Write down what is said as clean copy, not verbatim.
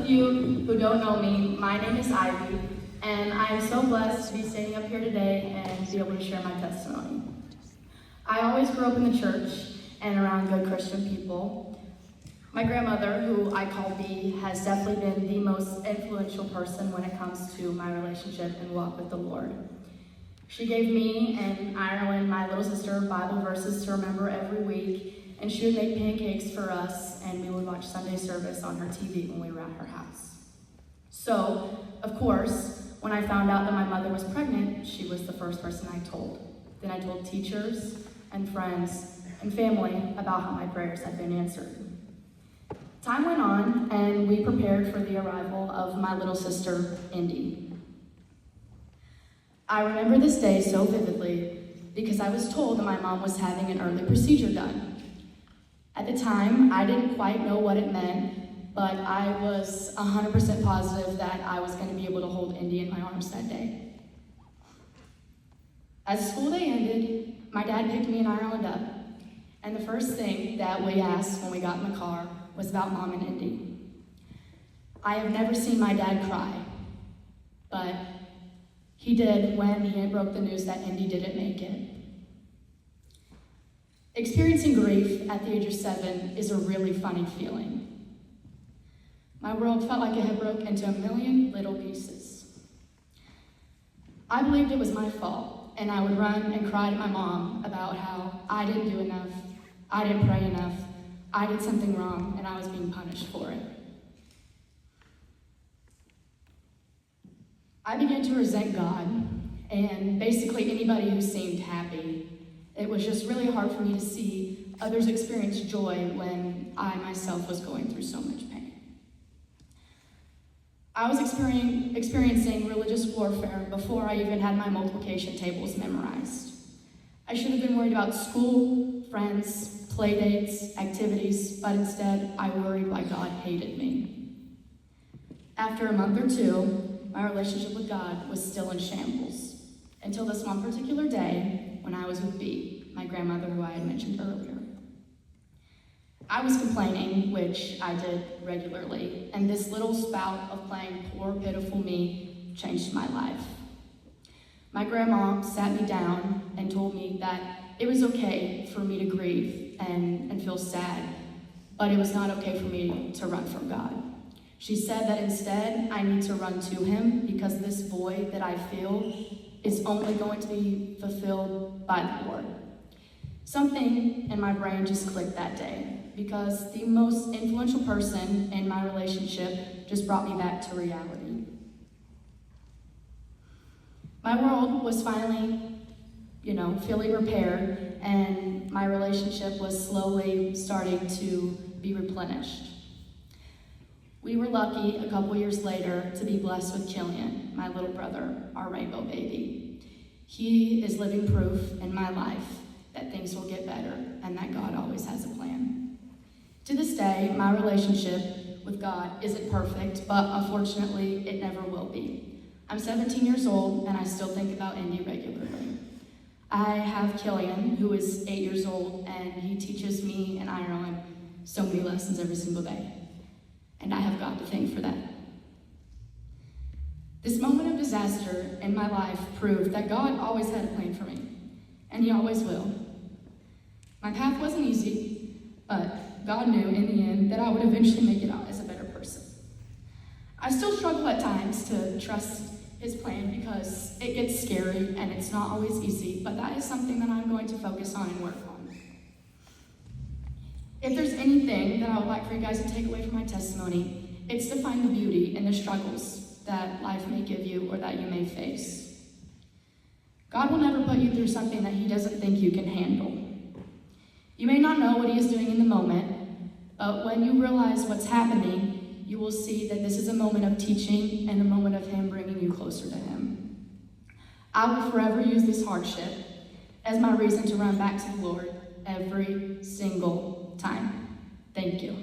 of you who don't know me, my name is Ivey, and I am so blessed to be standing up here today and be able to share my testimony. I always grew up in the church and around good Christian people. My grandmother, who I call B, has definitely been the most influential person when it comes to my relationship and walk with the Lord. She gave me and Ireland, my little sister, Bible verses to remember every week, and she would make pancakes for us, and we would watch Sunday service on her TV when we were at her house. So, of course, when I found out that my mother was pregnant, she was the first person I told. Then I told teachers and friends and family about how my prayers had been answered. Time went on, and we prepared for the arrival of my little sister, Indy. I remember this day so vividly because I was told that my mom was having an early procedure done. At the time, I didn't quite know what it meant, but I was 100% positive that I was going to be able to hold Indy in my arms that day. As school day ended, my dad picked me and Ireland up, and the first thing that we asked when we got in the car was about Mom and Indy. I have never seen my dad cry, but he did when he broke the news that Indy didn't make it. Experiencing grief at the age of 7 is a really funny feeling. My world felt like it had broke into a million little pieces. I believed it was my fault, and I would run and cry to my mom about how I didn't do enough, I didn't pray enough, I did something wrong, and I was being punished for it. I began to resent God, and basically anybody who seemed happy. It was just really hard for me to see others experience joy when I myself was going through so much pain. I was experiencing religious warfare before I even had my multiplication tables memorized. I should have been worried about school, friends, play dates, activities, but instead I worried why God hated me. After a month or two, my relationship with God was still in shambles, until this one particular day when I was with B, my grandmother who I had mentioned earlier. I was complaining, which I did regularly, and this little spout of playing poor, pitiful me changed my life. My grandma sat me down and told me that it was okay for me to grieve and feel sad, but it was not okay for me to run from God. She said that instead I need to run to him because this void that I feel is only going to be fulfilled by the Lord. Something in my brain just clicked that day because the most influential person in my relationship just brought me back to reality. My world was finally, fully repaired, and my relationship was slowly starting to be replenished. We were lucky a couple years later to be blessed with Killian, my little brother, our rainbow baby. He is living proof in my life that things will get better and that God always has a plan. To this day, my relationship with God isn't perfect, but unfortunately, it never will be. I'm 17 years old and I still think about Indy regularly. I have Killian, who is 8 years old, and he teaches me and Ireland so many lessons every single day. And I have God to thank for that. This moment of disaster in my life proved that God always had a plan for me, and he always will. My path wasn't easy, but God knew in the end that I would eventually make it out as a better person. I still struggle at times to trust his plan because it gets scary and it's not always easy, but that is something that I'm going to focus on and work on. If there's anything that I would like for you guys to take away from my testimony, it's to find the beauty in the struggles that life may give you or that you may face. God will never put you through something that he doesn't think you can handle. You may not know what he is doing in the moment, but when you realize what's happening, you will see that this is a moment of teaching and a moment of him bringing you closer to him. I will forever use this hardship as my reason to run back to the Lord every single time. Thank you.